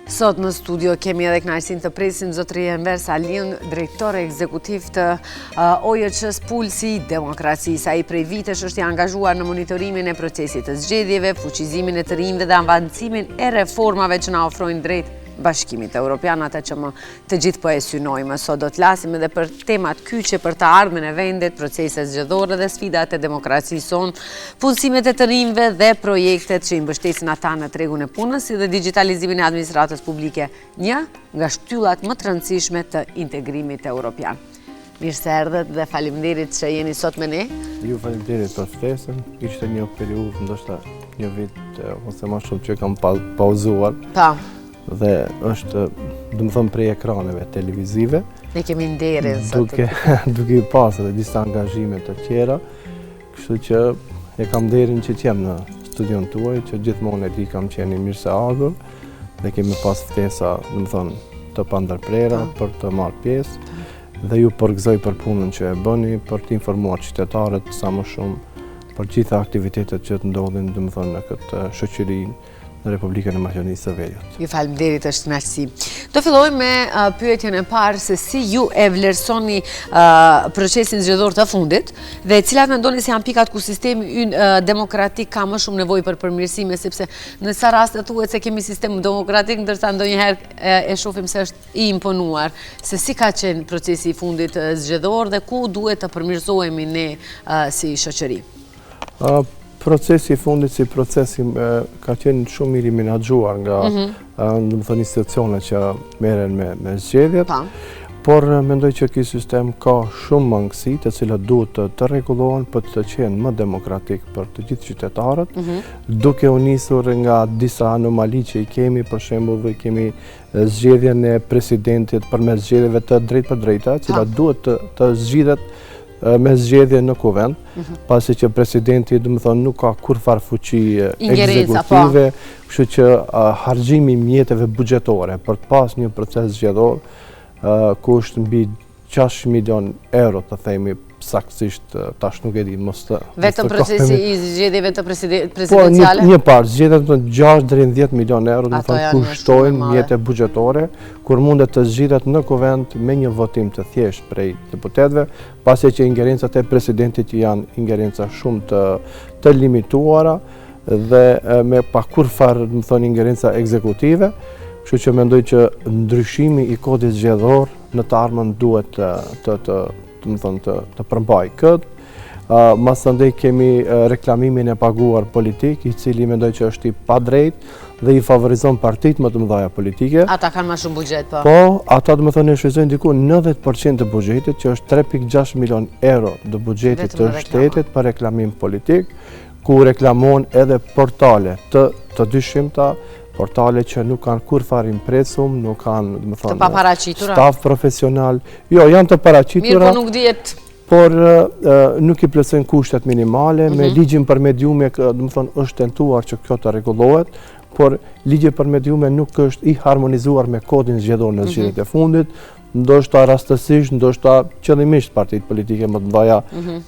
Sot në studio kemi edhe kënaqësinë të presim zotëri Enver Saliun, drejtor ekzekutiv të OJC-s Pulsi i Demokracisë. Ai prej vitesh është i angazhuar në monitorimin e procesit të zgjedhjeve, fuqizimin e të rinjve dhe avancimin e reformave që na ofrojnë drejt Bashkimit Evropian, ata që më të gjithë po e synojmë. Sot do të flasim edhe për temat kyçe për të ardhmen e vendit, proceset zgjedhore dhe sfidat e demokracisë sonë, punësimet e të rinjve dhe projektet që i mbështesin ata në tregun e punës, si dhe digitalizimin e administratës publike, një nga shtyllat më të rëndësishme të integrimit evropian. Mirë se erdhët dhe faleminderit që jeni sot me ne. Ju faleminderit për ftesën. Ishte një periudhë, ndoshta një vit ose më shumë që kam pauzuar. Dhe është, domethënë, prej ekraneve televizive. Ne kemi nderin sot. Duke pasur edhe disa angazhime të tjera, kështu që e kam nderin që jem në studion tuaj, që gjithmonë e di kam qenë mirë se ardhur dhe kemi pas ftesa, domethënë, të pandërprera për të marrë pjesë. Dhe ju përgëzoj për punën që e bëni, për të informuar qytetarët sa më shumë për gjitha aktivitetet që të ndodhin, domethënë, në këtë shoqëri në Republikën e Maqedonisë së Veriut. Ju faleminderit, është kënaqësi. Do fillojmë me pyetjen e parë se si ju e vlerësoni procesin zgjedhor të fundit dhe cilat mendoni se janë pikat ku sistemi ynë demokratik ka më shumë nevojë për përmirësime, sepse në sa raste thuhet se kemi sistem demokratik, ndërsa ndonjëherë e shohim se është i imponuar. Se si ka qenë procesi i fundit zgjedhor dhe ku duhet të përmirësohemi ne si shoqëri? Procesi i fundit si procesi ka qenë shumë mirë i menaxhuar nga domethënë institucionet që merren me zgjedhjet, por mendoj që ky sistem ka shumë mangësi të cilat duhet të rregullohen për të qenë më demokratik për të gjithë qytetarët, duke u nisur nga disa anomali që i kemi, për shembull, kemi zgjedhjen e presidentit përmes zgjedhjeve të drejtpërdrejta, të cilat duhet të zgjidhet me zgjedhje në kuvend, pasi që presidenti, domethënë, nuk ka kurfar fuqi ekzekutive, kështu që harxhimi i mjeteve buxhetore për të pas një proces zgjedhor kusht mbi 6 milion euro, të themi saktësisht, tash nuk e di, mos të... Vetëm procesi i zgjedhjeve të presidenciale? Po, një parë, zgjedhjet në 6 deri në 10 milion euro, domethënë, kushtojnë mjete buxhetore, kur mundet të zgjidhet në kuvend me një votim të thjesht prej deputetëve, pasi që ingerencat e presidentit janë ingerenca shumë të limituara dhe me pa kurfar, domethënë, ingerenca ekzekutive, kështu që mendoj që ndryshimi i kodit zgjedhor në të ardhmen duhet të përmbaj këtë. Masandej kemi reklamimin e paguar politik, i cili mendoj që është i padrejt dhe i favorizon partitë më të mëdha politike. Ata kanë më shumë buxhet, po? Po, ata domethënë shfrytëzojnë diku 90% të buxhetit, që është 3.6 milion euro të buxhetit të shtetit për reklamim politik, ku reklamon edhe portale të dyshimta, portale që nuk kanë kurfar impresum, nuk kanë, domethënë, staf profesional. Jo, janë të paraqitura. Mirë, po nuk dihet. Por nuk i plotësojnë kushtet minimale, me ligjin për mediume, domethënë, është tentuar që kjo të rregullohet, por ligji për mediume nuk është i harmonizuar me kodin zgjedhor në zgjedhjet e fundit, ndoshta rastësisht, ndoshta qëllimisht partitë politike më të mëdha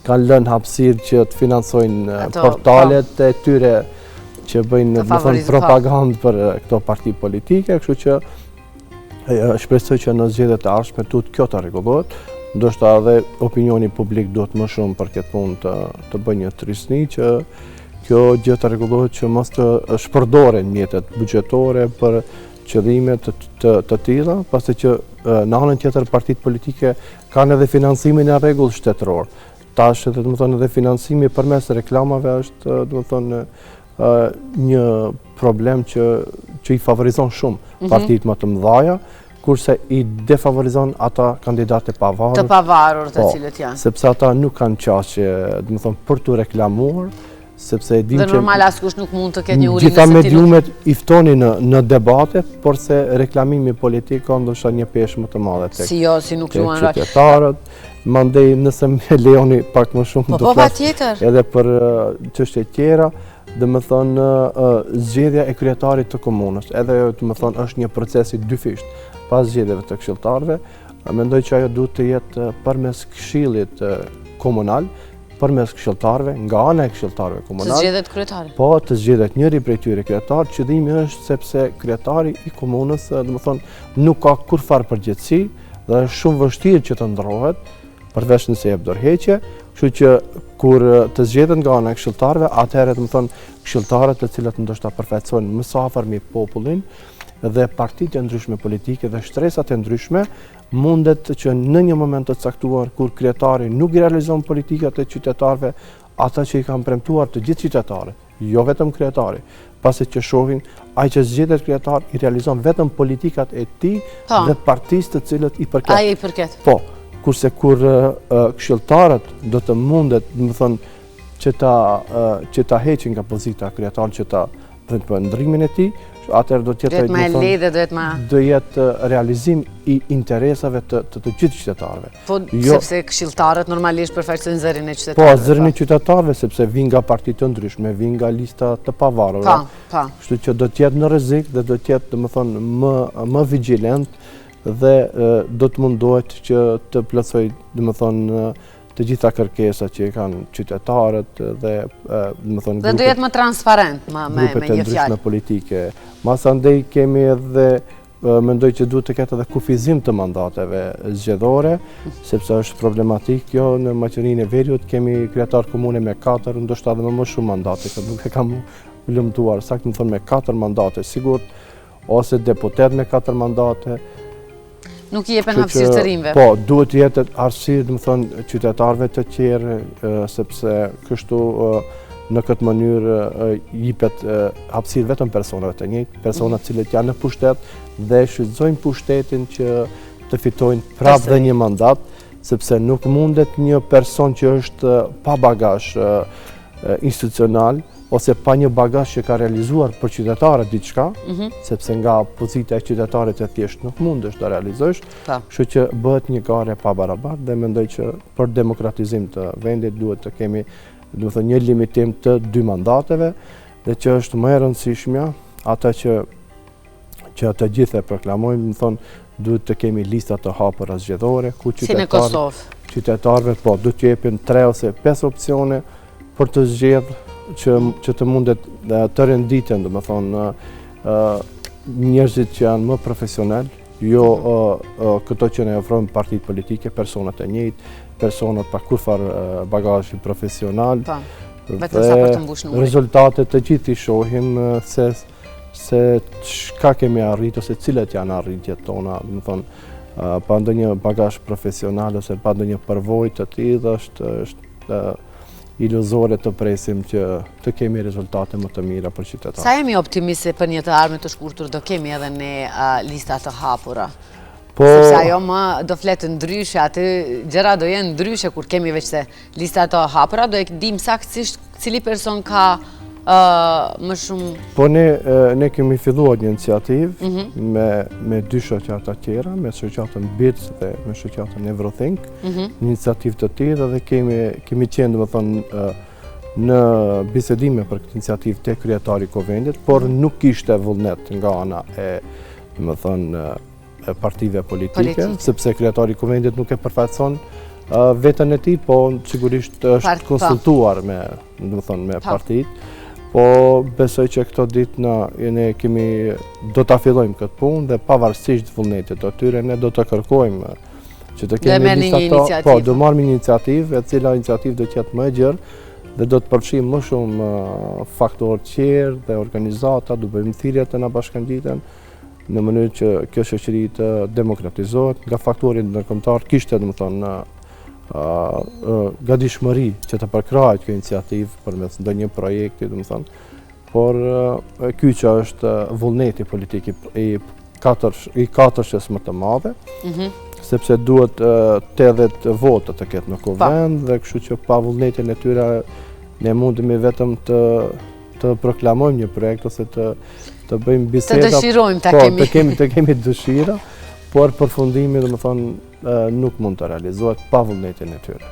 kanë lënë hapësirë që të financojnë portalet e tyre që bëjnë, domethënë, propagandë për këto parti politike, kështu që shpresoj që në zgjedhjet e ardhshme kjo të rregullohet. Ndoshta edhe opinioni publik duhet më shumë për këtë punë të bëjë një trisni që kjo gjë të rregullohet, që mos të shpërdoren mjetet buxhetore për qëllime të tilla, pasi që në anën tjetër partitë politike kanë edhe financimin e rregull shtetëror. Tash edhe, domethënë, edhe financimi përmes reklamave është, domethënë, një problem që i favorizon shumë partitë më të mëdha, kurse i defavorizon ata kandidatë të pavarur të cilët janë. Sepse ata nuk kanë qasje, domethënë, për të reklamuar, sepse e dim që... Dhe normal askush nuk mund të ketë një urim. Gjitha mediumet i ftonin në debate, por se reklamimi politik ka ndoshta një peshë më të madhe tek qytetarët. Mandej nëse me lejoni pak më shumë do flas edhe për çështje tjera, domethënë, zgjedhja e kryetarit të komunës, edhe domethënë është një proces i dyfisht. Pas zgjedhjeve të këshilltarëve, mendoj që ajo duhet të jetë përmes këshillit komunal, përmes këshilltarëve, nga ana e këshilltarëve komunal. Të zgjedhet kryetari. Po, të zgjedhet njëri prej tyre kryetar. Qëllimi është sepse kryetari i komunës, nuk ka kurfar përgjegjësi dhe është shumë vështirë që të ndrohet, përveç nëse jep dorëheqje, kështu që kur të zgjedhet nga ana e këshilltarëve, atëherë këshilltarët të cilët ndoshta përfaqësojnë më së afër me popullin dhe partitë e ndryshme politike dhe shtresat e ndryshme, mundet që në një moment të caktuar kur kryetari nuk i realizon politikat e qytetarëve, ata që i kanë premtuar të gjithë qytetarët, jo vetëm kryetari, pasi që shohin ai që zgjedhet kryetar i realizon vetëm politikat e tij dhe partisë të cilët i përket. Ai i përket. Po, kurse kur këshilltarët do të mundet, që ta heqin nga pozita kryetar, që ta bëjnë ndrimin e tij, atëherë do jetë realizim i interesave të gjithë qytetarëve. Po, sepse këshilltarët normalisht përfaqësojnë zërin e qytetarëve. Po, zërin e qytetarëve, sepse vinë nga partitë të ndryshme, vinë nga lista të pavarura. Kështu që do të jetë në rrezik dhe do të jetë, më vigjilent dhe do të mundohet që të plotësoj, të gjitha kërkesat që kanë qytetarët dhe do jetë më transparent me grupet e një ndryshme fjalë politike. Masandej kemi edhe mendoj që duhet të ketë edhe kufizim të mandateve zgjedhore, sepse është problematik kjo në Maqedoninë e Veriut, kemi kryetar komune me 4, ndoshta edhe më shumë mandate, nuk e kam lëmtuar saktë, me 4 mandate sigurt, ose deputet me 4 mandate. Nuk i jepen hapësirë të rinjve. Po, duhet të jetë hapësirë, qytetarëve të tjerë, sepse kështu në këtë mënyrë jepet hapësirë vetëm personave të njëjtë, persona të cilët janë në pushtet dhe shfrytëzojnë pushtetin që të fitojnë prapë dhe një mandat, sepse nuk mundet një person që është pa bagazh institucional ose pa një bagazh që ka realizuar për qytetarët diçka, sepse nga pozita e qytetarit e thjesht nuk mundesh ta realizosh, kështu që bëhet një ngjarje pa barabartë dhe mendoj që për demokratizim të vendit duhet të kemi, një limitim të 2 mandateve dhe që është më e rëndësishmja, ata që të gjithë e proklamojmë, duhet të kemi lista të hapura zgjedhore, ku qytetarëve duhet të jepin 3 ose 5 opsione për të zgjedhur që të mundet të renditen, njerëzit që janë më profesional, jo këto që ne ofrojnë partitë politike, personat e njëjtë, personat pa kurfar bagazhi profesional, dhe rezultatet të gjithë i shohim se çka kemi arritur ose cilat janë arritjet tona, pa ndonjë bagazh profesional ose pa ndonjë përvojë të tillë, është iluzore të presim që të kemi rezultate më të mira për qytetarët. Sa jemi optimist se për një të ardhmen të shkurtër do kemi edhe ne lista të hapura? Po, sepse ajo më do fletë ndryshe, aty gjëra do jenë ndryshe kur kemi veç se lista të hapura, do e dim saktësisht cili person ka më shumë... Po ne kemi filluar një iniciativë me 2 shoqata tjera, me shoqatën BITS dhe me shoqatën Eurothink, një iniciativë të tillë dhe kemi qenë në bisedime për këtë iniciativë te kryetari i Kuvendit, por nuk kishte vullnet nga ana e partive politike, sepse kryetari i Kuvendit nuk e përfaqëson veten e tij, po sigurisht është konsultuar me partitë. Po besoj që këto ditë ne do ta fillojmë këtë punë dhe pavarësisht vullnetit të tyre ne do të kërkojmë që të kemi lista do marrim një iniciativë, e cila iniciativë do të jetë më e gjerë dhe do të përfshijë më shumë faktorë tjerë dhe organizata, do bëjmë thirrje të na bashkangjiten në mënyrë që kjo shoqëri të demokratizohet, nga faktori ndërkombëtar kishte gatishmëri që të përkrahet kjo iniciativë përmes ndonjë projekti, por ky që është vullneti politik i katërshës më të madhe, sepse duhet 80 vota të ketë në kuvend dhe kështu që pa vullnetin e tyre ne mundemi vetëm të proklamojmë një projekt ose të bëjmë biseda, të dëshirojmë, të kemi dëshira, por përfundimi nuk mund të realizohet pa vullnetin e tyre.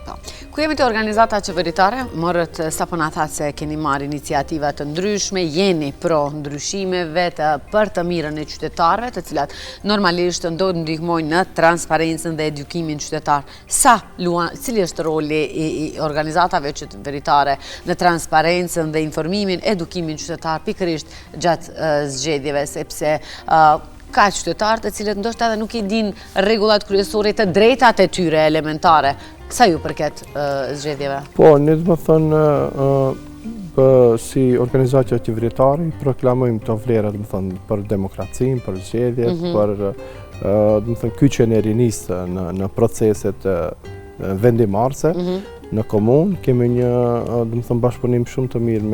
Ku jemi të organizata qeveritare, morët sapo na thatë se keni marrë iniciativa të ndryshme, jeni pro ndryshimeve për të mirën e qytetarëve, të cilat normalisht ndihmojnë në transparencën dhe edukimin qytetar. Cili është roli i organizatave qeveritare në transparencën dhe informimin, edukimin qytetar, pikërisht gjatë zgjedhjeve, sepse ka qytetarë të cilët ndoshta edhe nuk i din rregullat kryesore të drejtat e tyre elementare. Sa ju përket zgjedhjeve? Po, ne do të thënë si organizatë qeveritare proklamojmë këto vlera, do të thënë, për demokracinë, për zgjedhjet, për do të thënë kyçjen e rinisë në proceset vendimarrëse në komunë. Kemi një do të thënë bashkëpunim shumë të mirë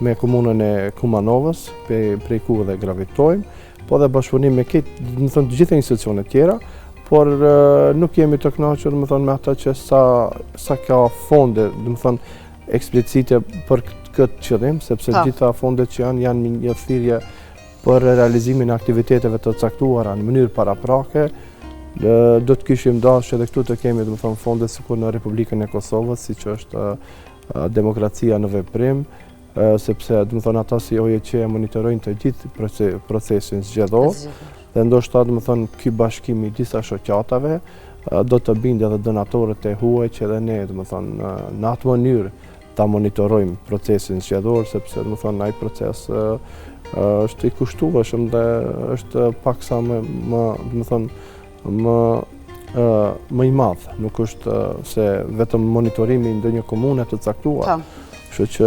me komunën e Kumanovës, prej ku dhe gravitojmë, po dhe bashkëpunim me të gjitha institucionet tjera, por nuk jemi të kënaqur me ata që sa ka fonde eksplicite për këtë qëllim, sepse gjitha fondet që janë një thirrje për realizimin e aktiviteteve të caktuara në mënyrë paraprake. Do të kishim dashur edhe këtu të kemi fonde sikur në Republikën e Kosovës, siç është demokracia në veprim, sepse ata si OEQ monitorojnë të gjithë procesin zgjedhor. Dhe ndoshta ky bashkim i disa shoqatave do të bindë edhe donatorët e huaj që edhe ne në atë mënyrë ta monitorojmë procesin zgjedhor, sepse ai proces është i kushtueshëm dhe është paksa më i madh, nuk është se vetëm monitorimi ndonjë komune të caktuar. Kështu që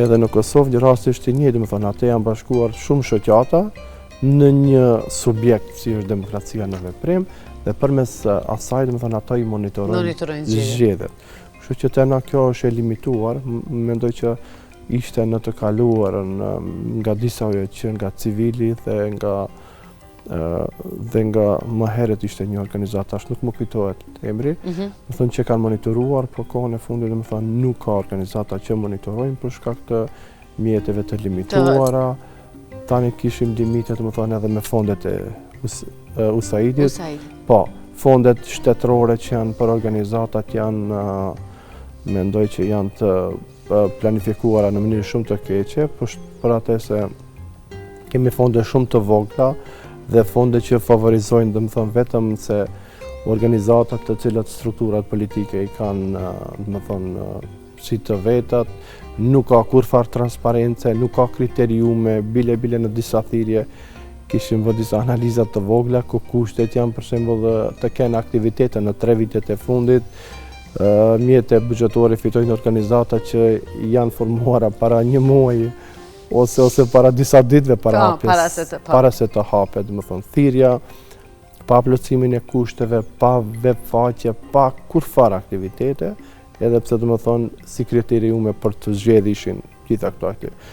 edhe në Kosovë rastisht i njëjtë, atë janë bashkuar shumë shoqata në një subjekt si është demokracia në veprim dhe përmes asaj ata i monitorojnë zgjedhjet. Kështu që tena kjo është e limituar, mendoj që ishte në të kaluarën nga disa OEQ, nga civili dhe nga më herët ishte një organizatë, tash nuk më kujtohet emri, që kanë monitoruar, por kohën e fundit nuk ka organizata që monitorojnë për shkak të mjeteve të limituara. Tani kishim limitet edhe me fondet e USAID-it. Po, fondet shtetërore që janë për organizatat janë, mendoj që janë të planifikuara në mënyrë shumë të keqe, për atë se kemi fonde shumë të vogla dhe fonde që favorizojnë vetëm se organizatat të cilat strukturat politike i kanë si të vetat, nuk ka kurfar transparence, nuk ka kriteriume, bile në disa thirrje kishim vë disa analizat të vogla, ku kushtet janë për shembull të kenë aktivitete në 3 vitet e fundit, mjete buxhetore fitojnë organizata që janë formuara para një muaji ose para disa ditëve para se të hapet, thirrja, pa plotësimin e kushteve, pa web faqe, pa kurfar aktivitete, edhe pse si kriteriume për të zgjedhishin gjitha këto aktivitete.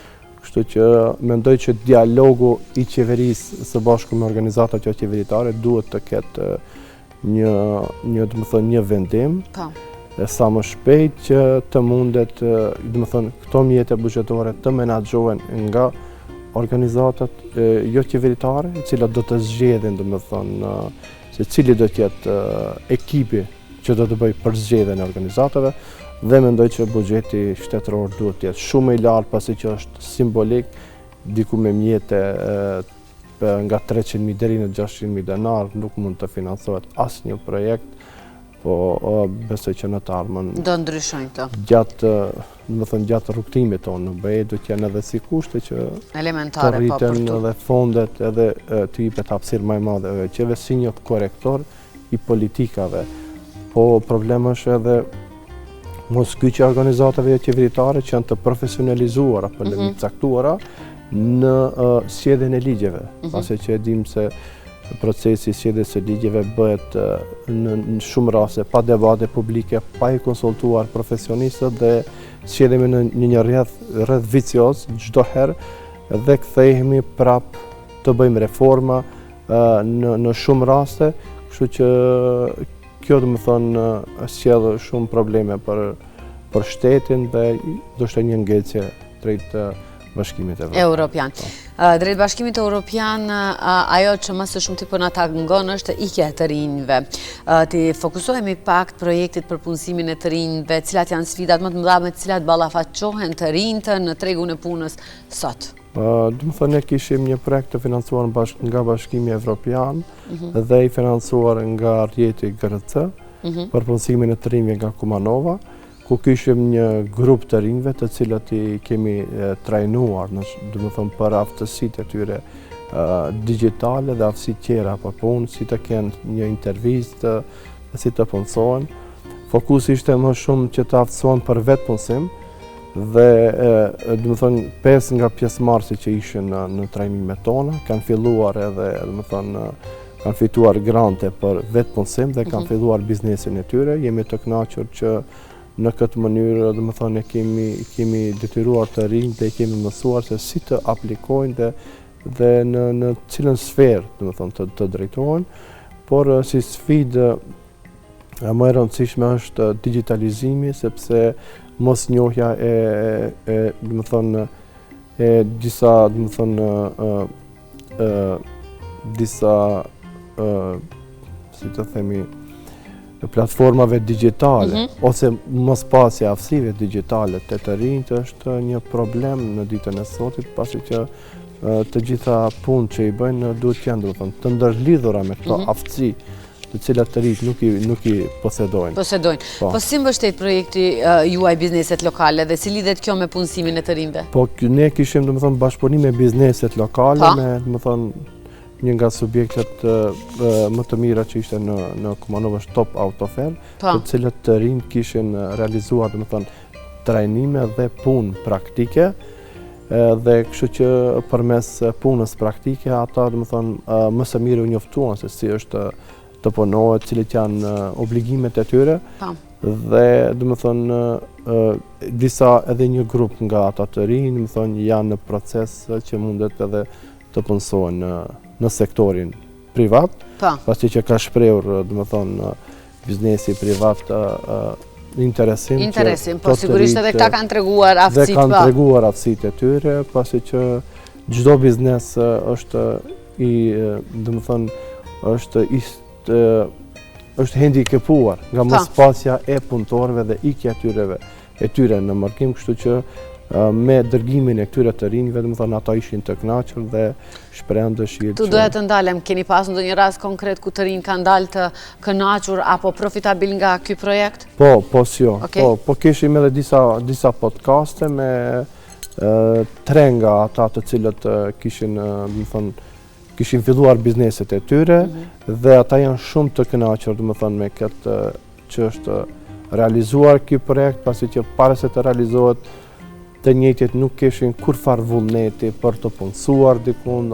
Kështu që mendoj që dialogu i qeverisë së bashku me organizatat qeveritare duhet të ketë një vendim sa më shpejt që të mundet këto mjete buxhetore të menaxhohen nga organizatat jo qeveritare, të cilat do të zgjedhin se cili do të jetë ekipi që do të bëj për zgjedhjen e organizatave, dhe mendoj që buxheti shtetëror duhet të jetë shumë i lartë, pasi që është simbolik, diku me mjete nga 300.000 deri në 600.000 denar nuk mund të financohet asnjë projekt, po besoj që në të ardhmen do ndryshojnë këto. Gjatë rrugtimit tonë në BE do të jenë edhe si kushte që elementare të rriten edhe fondet edhe të jepet hapësirë më e madhe OEQ-ve si një korrektor i politikave. Po problemi është edhe moskyqja e organizatave qeveritare që janë të profesionalizuara për limit caktuara në sjelljen e ligjeve, pasi që e dim se procesi i sjelljes së ligjeve bëhet në shumë raste pa debate publike, pa i konsultuar profesionistët dhe sillemi në një rreth vicioz çdo herë dhe kthehemi prap të bëjmë reforma në shumë raste, kështu që kjo sjell shumë probleme për shtetin dhe do të një ngecje drejt Bashkimit Evropian. Drejt Bashkimit Evropian, ajo që më së shumti po na takon është ikja e të rinjve. Ti fokusohemi pak projektit për punësimin e të rinjve, cilat janë sfidat më të mëdha me të cilat ballafaqohen të rinjtë në tregun e punës sot. Dëmë thënë, ne kishim një projekt të financuar nga Bashkimi Evropian dhe i financuar nga rjeti GRC për punësimin e të rinjve nga Kumanova, ku kishim një grup të rinjve të cilët i kemi trajnuar, dëmë thënë, për aftësitë e tyre digitale dhe aftësitë tjera për punë, si të kenë një intervistë, si të punësohen. Fokusi ishte më shumë që të aftësohen për vetë punësim, dhe dëmë thënë 5 nga pjesëmarrësit që ishin në trajnimet tona kanë filluar edhe dëmë thënë kanë fituar grante për vetë punësim dhe kanë filluar biznesin e tyre. Jemi të kënaqur që në këtë mënyrë dëmë thënë kemi detyruar të rinj dhe kemi mësuar se si të aplikojnë dhe në cilën sferë dëmë thënë të drejtohen, por si sfidë më e rëndësishme është digitalizimi, sepse mos njohja dëmë thënë, disa, dëmë thënë, si të themi, platformave digitale, ose mos pasja aftësive digitale të të rinjtë është një problem në ditën e sotit, pasi që të gjitha punë që i bëjnë duhet të janë, dëmë thënë, të ndërlidhura me këto aftësi, të cilat të rinjtë nuk i posedojnë. Po si mbështet projekti juaj bizneset lokale dhe si lidhet kjo me punësimin e të rinjve? Po ne kishim, dëmë thënë, bashkëpunim me bizneset lokale, me, dëmë thënë, një nga subjektet më të mira që ishte në Kumanova është Top Autofer, të cilët të rinjtë kishin realizuar, dëmë thënë, trajnime dhe punë praktike, dhe kështu që përmes punës praktike ata, dëmë thënë, më së miri u njoftuan se si është të punohet, cilit janë obligimet e tyre, dhe dëmë thënë disa edhe një grup nga ata të rinj, dëmë thënë janë në proces që mundet edhe të punësohen në sektorin privat, pasi që ka shprehur, dëmë thënë, biznesi privat interesim, po sigurisht edhe këta kanë treguar aftësitë. Dhe kanë treguar aftësitë e tyre, pasi që çdo biznes është dëmë thënë, është hendikepuar nga mospasja e punëtorëve dhe ikja e tyre në mërkim, kështu që me dërgimin e këtyre të rinjve, dhe më thënë, ata ishin të kënaqur dhe shprehen dëshirë që... Tu doja të ndalem, keni pasur ndonjë rast konkret ku të rinj kanë dalë të kënaqur apo profitabil nga ky projekt? Po kishim edhe disa podcaste me 3 nga ata të cilët kishin, dhe më thënë, kishin filluar bizneset e tyre dhe ata janë shumë të kënaqur, dhe më thënë, me këtë që është realizuar ky projekt, pasi që para se të realizohet të njëjtit nuk kishin kurfar vullneti për të punësuar dikun,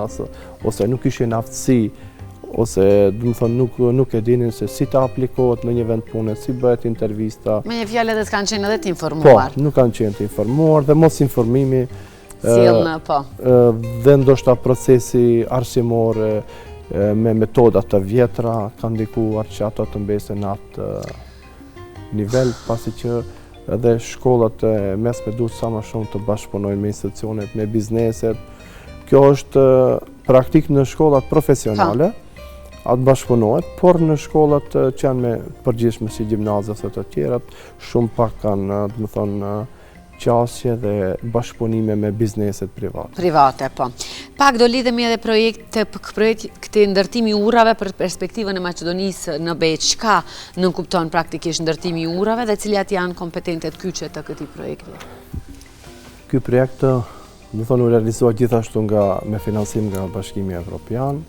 ose nuk kishin aftësi, ose dhe më thënë nuk e dinin se si të aplikohet në një vend pune, si bëhet intervista. Me një fjalë edhe s'kanë qenë edhe të informuar. Po, nuk kanë qenë të informuar dhe mos informimi dhe ndoshta procesi arsimor me metodat të vjetra kanë ndikuar që ato të mbesen në atë nivel, pasi që edhe shkollat e mesme duhet sa më shumë të bashkëpunojnë me institucionet, me bizneset. Kjo është praktik në shkollat profesionale, atë bashkëpunohet, por në shkollat që janë me përgjithshme si gjimnazet e të tjerat, shumë pak kanë, dhe më thonë, qasje dhe bashkëpunime me bizneset private. Po. Pak do lidhemi edhe projekti ndërtimi urave për perspektivën e Maqedonisë në Beq. Çka nënkupton praktikisht ndërtimi urave dhe cilat janë kompetentet kyçe të këtij projekti? Ky projekt, do thonë, u realizohet gjithashtu me financim nga Bashkimi Evropian,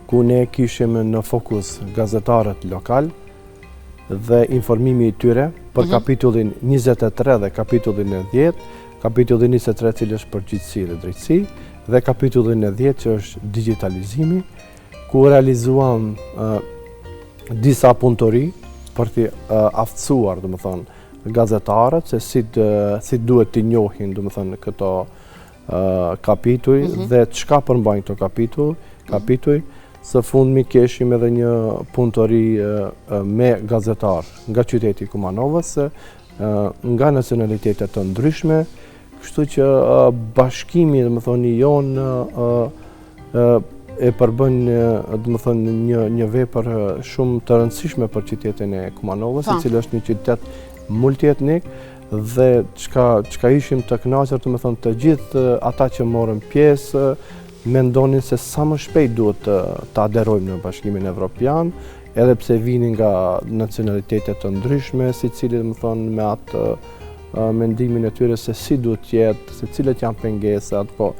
ku ne kishim në fokus gazetarët lokal dhe informimi i tyre për kapitullin 23 dhe kapitullin e 10, kapitullin 23 cilë është përgjithësi dhe drejtësi, dhe kapitullin e 10 që është digitalizimi, ku realizuam disa punëtori për të aftësuar, dhe më thënë, gazetarët, se si duhet të njohin, dhe më thënë, këto kapituj dhe çka përmbajnë këto kapituj. Së fundmi keshim edhe një punëtori me gazetar nga qyteti Kumanovës, nga nacionalitetet të ndryshme, Kështu që bashkimi, domethënë jonë e përbën domethënë një vepër shumë të rëndësishme për qytetin e Kumanovës, i cili është një qytet multietnik dhe çka ishim të kënaqur domethënë të gjithë ata që morën pjesë mendonin se sa më shpejt duhet të aderojmë në Bashkimin Evropian, edhe pse vinin nga nacionalitete të ndryshme, secili domethënë me atë mendimin e tyre se si duhet të jetë, se cilat janë pengesat, po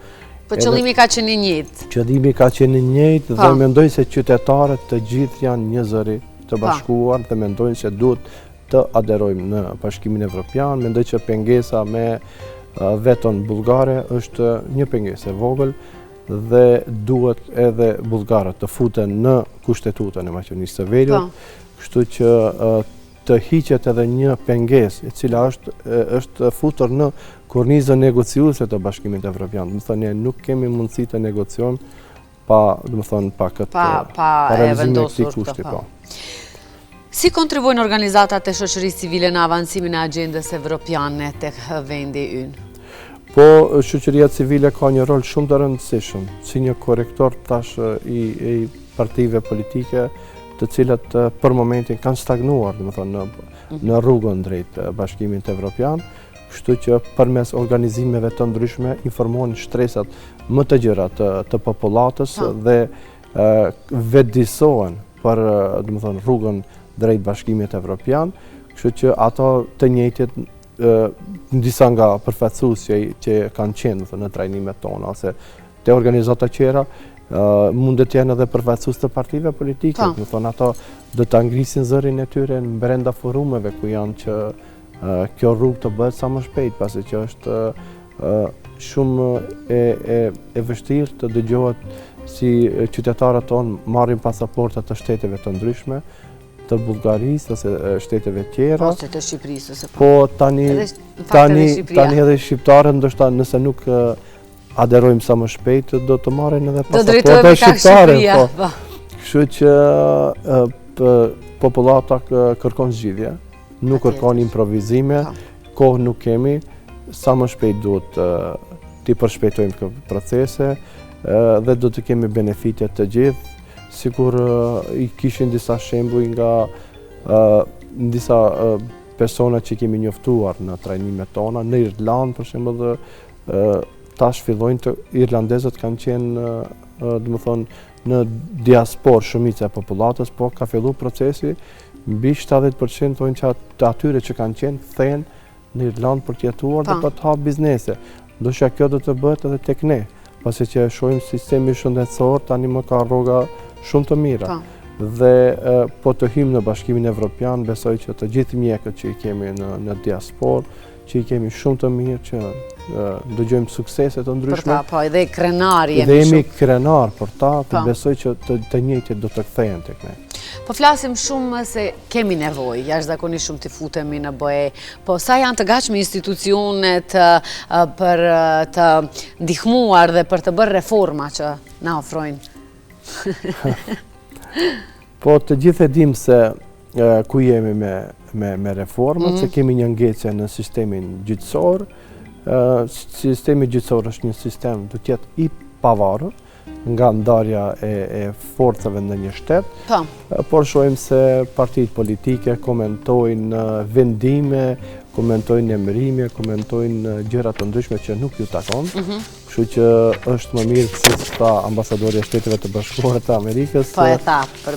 qëllimi ka qenë i njëjtë. Qëllimi ka qenë i njëjtë dhe mendoj se qytetarët të gjithë janë një zëri të bashkuar dhe mendojnë se duhet të aderojmë në Bashkimin Evropian. Mendoj që pengesa me veton bullgare është një pengesë e vogël dhe duhet edhe bullgarët të futen në kushtetutën e Maqedonisë së Veriut, kështu që të hiqet edhe një pengesë e cila është futur në kornizën negociuese të Bashkimit Evropian. Domethënë ne nuk kemi mundësi të negociojmë pa realizimin e këtij kushti. Si kontribuojnë organizatat e shoqërisë civile në avancimin e agjendës evropiane tek vendi ynë? Po, shoqëria civile ka një rol shumë të rëndësishëm, si një korrektor tash i partive politike, të cilat për momentin kanë stagnuar, domethënë në rrugën drejt Bashkimit Evropian, kështu që përmes organizimeve të ndryshme informojnë shtresat më të gjëra të popullatës dhe vetëdijsohen për domethënë rrugën drejt Bashkimit Evropian, kështu që ato të njëjtit disa nga përfaqësues që kanë qenë në trajnimet tona ose te organizata tjera mund të jenë edhe përfaqësues të partive politike, domethënë ato do ta ngrisin zërin e tyre brenda forumeve ku janë që kjo rrugë të bëhet sa më shpejt, pasi që është shumë e vështirë të dëgjohet si qytetarët tonë marrin pasaporta të shteteve të ndryshme, të Bullgarisë ose shteteve tjera. Ose të Shqipërisë ose po tani edhe shqiptarët ndoshta nëse nuk aderojmë sa më shpejt do të marrin edhe pasaporta shqiptare. Kështu që popullata kërkon zgjidhje, nuk kërkon improvizime, kohë nuk kemi, sa më shpejt duhet t'i përshpejtojmë këtë procese dhe do të kemi benefitet të gjithë. Sigur i kishin disa shembuj nga disa persona që kemi njoftuar në trajnimet tona, në Irlandë për shembull, tash fillojnë irlandezët kanë qenë domethënë në diasporë shumica e popullatës, po ka filluar procesi, mbi 70% thonë që të atyre që kanë qenë kthehen në Irlandë për të jetuar dhe për të hapur biznese. Ndoshta kjo do të bëhet edhe tek ne, pasi që shohim sistemi shëndetësor tani më ka rroga shumë të mira. Dhe po të hymë në Bashkimin Evropian, besoj që të gjithë mjekët që i kemi në diasporë, që i kemi shumë të mirë, që dëgjojmë suksese të ndryshme. Për ta, po edhe krenar jemi shumë. Dhe jemi krenar për ta, të besoj që të njëjtit do të kthehen tek ne. Po flasim shumë se kemi nevojë, jashtëzakonisht shumë të futemi në BE, po sa janë të gatshme institucionet për të ndihmuar dhe për të bërë reforma që na ofrojnë? Po të gjithë e dim se ku jemi me reformat, se kemi një ngecje në sistemin gjyqësor. Sistemi gjyqësor është një sistem do të jetë i pavarur nga ndarja e forcave në një shtet, por shohim se partitë politike komentojnë vendime, komentojnë emërime, komentojnë gjëra të ndryshme që nuk ju takon. Kështu që është më mirë si tha ambasadori i Shteteve të Bashkuara të Amerikës,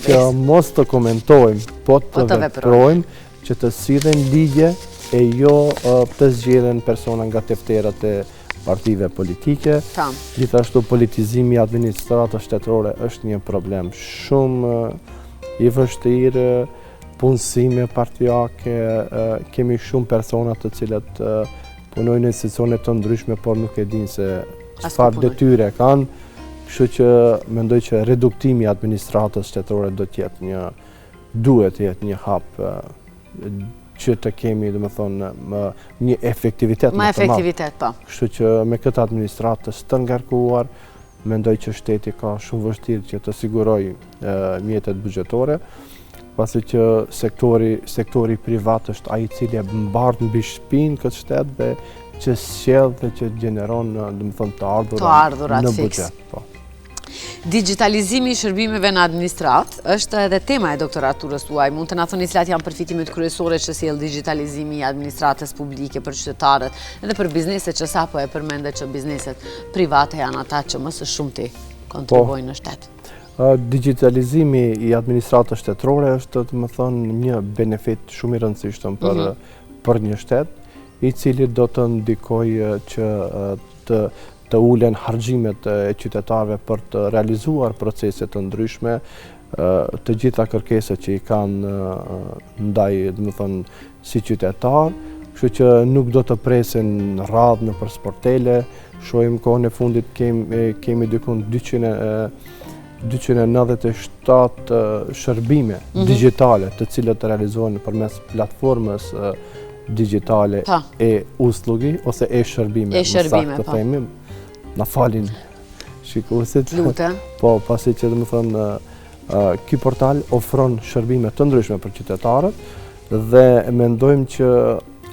që mos të komentojmë, po të veprojmë, që të sillen ligje e jo të zgjedhen persona nga tefterat e partive politike. Gjithashtu politizimi i administratës shtetërore është një problem shumë i vështirë, punësime partijake, kemi shumë persona të cilat punojnë në institucione të ndryshme, por nuk e dinë se çfarë detyre kanë, kështu që mendoj që reduktimi i administratës shtetërore duhet të jetë një hap që të kemi, domethënë, një efektivitet më të madh. Kështu që me këtë administratës të ngarkuar, mendoj që shteti ka shumë vështirë që të sigurojë mjetet buxhetore, pasi që sektori privat është ai i cili e mbart mbi shpinë këtë shtet dhe që sjell dhe që gjeneron, domethënë të ardhurat në fiks. buxhet. Po. Digitalizimi i shërbimeve në administrat është edhe tema e doktoraturës tuaj. Mund të na thoni cilat janë përfitimet kryesore që sjell digitalizimi i administratës publike për qytetarët edhe për bizneset që sapo e përmendë që bizneset private janë ata që më së shumti kontribuojnë në shtet. Digitalizimi i administratës shtetërore është, domethënë, një benefit shumë i rëndësishëm për një shtet, i cili do të ndikojë që të ulen harxhimet e qytetarëve për të realizuar procese të ndryshme, të gjitha kërkesat që i kanë ndaj, domethënë, si qytetar, kështu që nuk do të presin radhë nëpër sportele. Shohim kohën e fundit kemi diku 297 shërbime digjitale, të cilët realizohen përmes platformës digjitale e-uslugi ose e-shërbime, E-shërbime, po. themi. Na falin shikuesit. Lutem. Po, pasi që domethënë ky portal ofron shërbime të ndryshme për qytetarët dhe mendojmë që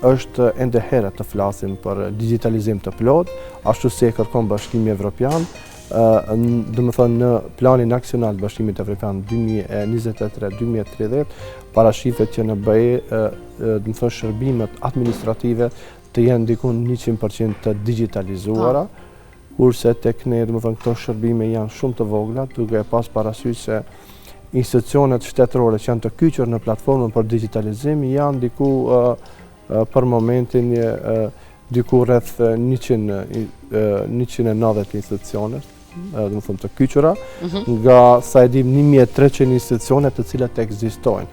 është ende herët të flasim për digitalizim të plot, ashtu si e kërkon Bashkimi Evropian, domethënë në planin aksional të Bashkimit Evropian 2023-2030 parashifet që në BE domethënë shërbimet administrative të jenë diku 100% të digitalizuara. Kurse tek ne, domethënë, këto shërbime janë shumë të vogla, duke e pas parasysh se institucionet shtetërore që janë të kyqur në platformën për digitalizim janë diku për momentin diku rreth 190 institucione, domethënë të kyqura, nga sa e dim 1300 institucione të cilat ekzistojnë.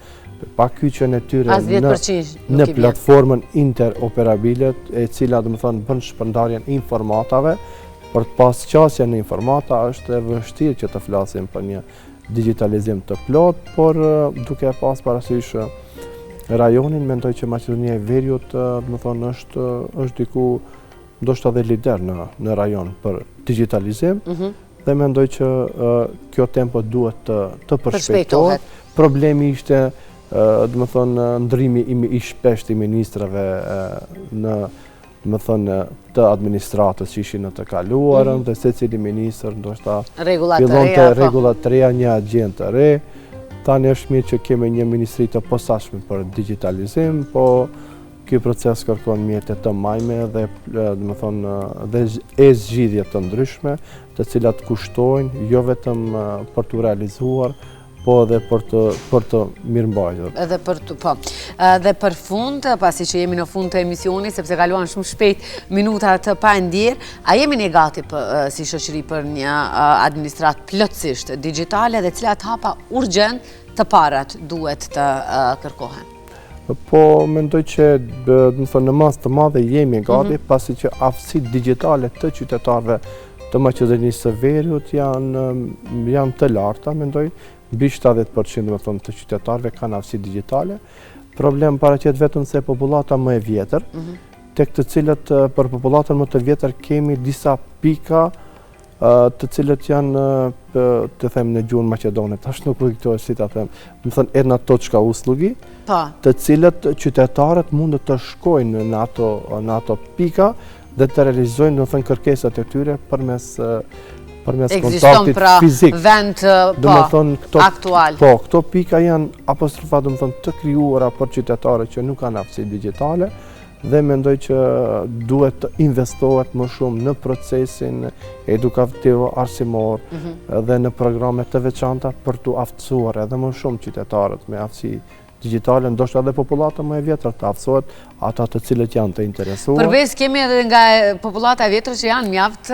Pa kyqjen e tyre në platformën interoperabile, e cila domethënë bën shpërndarjen e informatave. Për të pas qasje në informata është e vështirë që të flasim për një digitalizim të plot, por duke pas parasysh rajonin, mendoj që Maqedonia e Veriut, domethënë, është diku ndoshta dhe lider në rajon për digitalizim, dhe mendoj që kjo tempo duhet të përshpejtohet. Problemi ishte, domethënë, ndrimi i shpeshtë i ministrave në të administratës që ishin në të kaluarën, dhe secili ministër ndoshta fillonte rregulla të reja, një agjendë të re. Tani është mirë që kemi një ministri të posaçme për digitalizim, po ky proces kërkon mjete të majme dhe domethënë dhe zgjidhje të ndryshme, të cilat kushtojnë jo vetëm për të realizuar, po edhe për të mirëmbajtur. Edhe për të, po. Dhe për fund, pasi që jemi në fund të emisioni, sepse kaluan shumë shpejt minutat pa ndjerë, a jemi ne gati si shoqëri për një administrat plotësisht digjitale dhe cilat hapa urgjent të parat duhet të kërkohen? Po, mendoj që në mas të madhe jemi gati, pasi që aftësitë digjitale të qytetarëve të Maqedonisë së Veriut janë të larta, mendoj. Mbi 70% të qytetarëve kanë aftësi digjitale. Problem paraqet vetëm se popullata më e vjetër, tek të cilët për popullatën më të vjetër kemi disa pika të cilët janë, të them në gjuhën maqedone, tash nuk kujtohet si ta them, domethënë една točka uslugi, të cilët qytetarët mund të shkojnë në ato pika dhe të realizojnë domethënë kërkesat e tyre përmes kontaktit fizik. Vend aktual. Po, këto pika janë apostrofa të krijuara për qytetarët që nuk kanë aftësi digjitale dhe mendoj që duhet të investohet më shumë në procesin edukativ arsimor dhe në programe të veçanta për të aftësuar edhe më shumë qytetarët me aftësi digjitale, ndoshta edhe popullata më e vjetër të aftësohet, ata të cilët janë të interesuar. Përveç kemi edhe nga popullata e vjetër që janë mjaft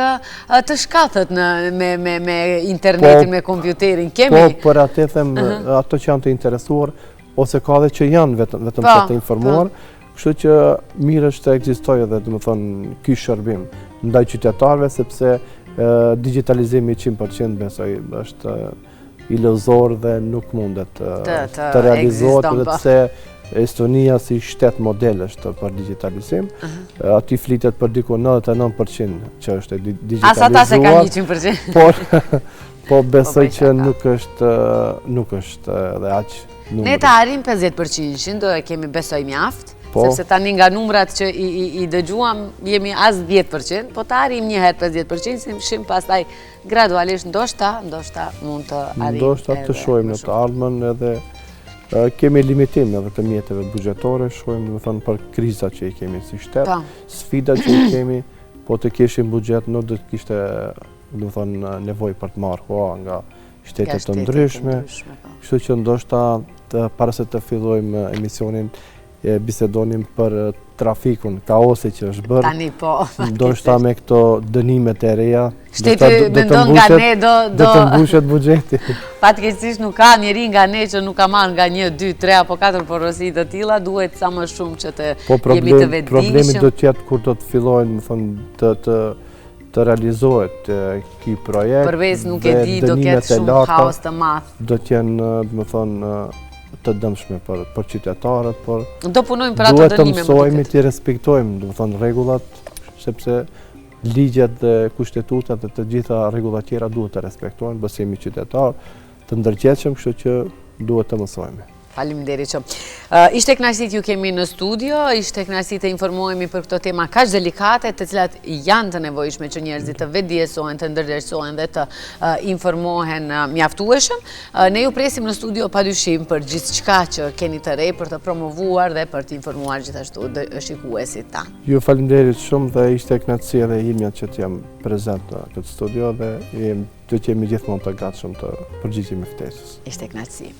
të shkatët me internetin, me kompjuterin. Po, për atë them ato që janë të interesuar, ose ka dhe që janë vetëm që të informuar, kështu që mirë është të ekzistojë edhe domethënë ky shërbim ndaj qytetarëve, sepse digitalizimi 100% besoj është iluzor dhe nuk mundet të realizohet, edhe pse Estonia si shtet model është për digitalizim. Aty flitet për diku 99% që është digitalizuar. Asa ta se ka 100%. Po besoj që nuk është edhe aq. Ne ta arrim 50%, do e kemi besoj mjaft. Sepse tani nga numrat që i dëgjuam, jemi as 10%, po të arim një herë 50%, shim pastaj gradualisht ndoshta mund të arim. Ndoshta të shojmë në të ardhmen edhe kemi limitim edhe të mjeteve bugjetore, shojmë dhe thënë për kriza që i kemi si shtet, sfida që i kemi, po të kishim bugjet nuk dhe të kishte dhe thënë nevoj për të marrë hoa nga shtetet të ndryshme, kështu që ndoshta para se të fillojmë emisionin bisedonim për trafikun, kaosi që është bërë. Tani po. Ndoshta me këto dënimet e reja, shteti mendon nga ne do të mbushet buxheti. Fatkeqësisht nuk ka njeri nga ne që nuk ka marrë nga 1, 2, 3 apo 4 porosi të tilla, duhet sa më shumë që të jemi të vetëdijshëm. Problemi do të jetë kur do të fillojnë, më thonë, të realizohet ky projekt. Përveç nuk e di, do ketë shumë kaos të madh. Do të jenë, më thonë, të dëmshme për qytetarët, por do punojmë për ato dënime. Duhet të mësojmë të respektojmë, do të thonë, rregullat, sepse ligjet dhe kushtetutat dhe të gjitha rregullat tjera duhet të respektojnë, bëse jemi qytetar të ndërgjegjshëm, kështu që duhet të mësojmë. Faleminderit shumë. Ishte kënaqësi ju kemi në studio, ishte kënaqësi të informohemi për këto tema kaq delikate, të cilat janë të nevojshme që njerëzit të vetëdijsohen, të ndërgjegjsohen dhe të informohen mjaftueshëm. Ne ju presim në studio padyshim për gjithçka që keni të re për të promovuar dhe për të informuar gjithashtu shikuesit tanë. Ju faleminderit shumë dhe ishte kënaqësi edhe imja që të jam prezent në këtë studio dhe do të jemi gjithmonë të gatshëm të përgjigjemi ftesës. Ishte kënaqësi.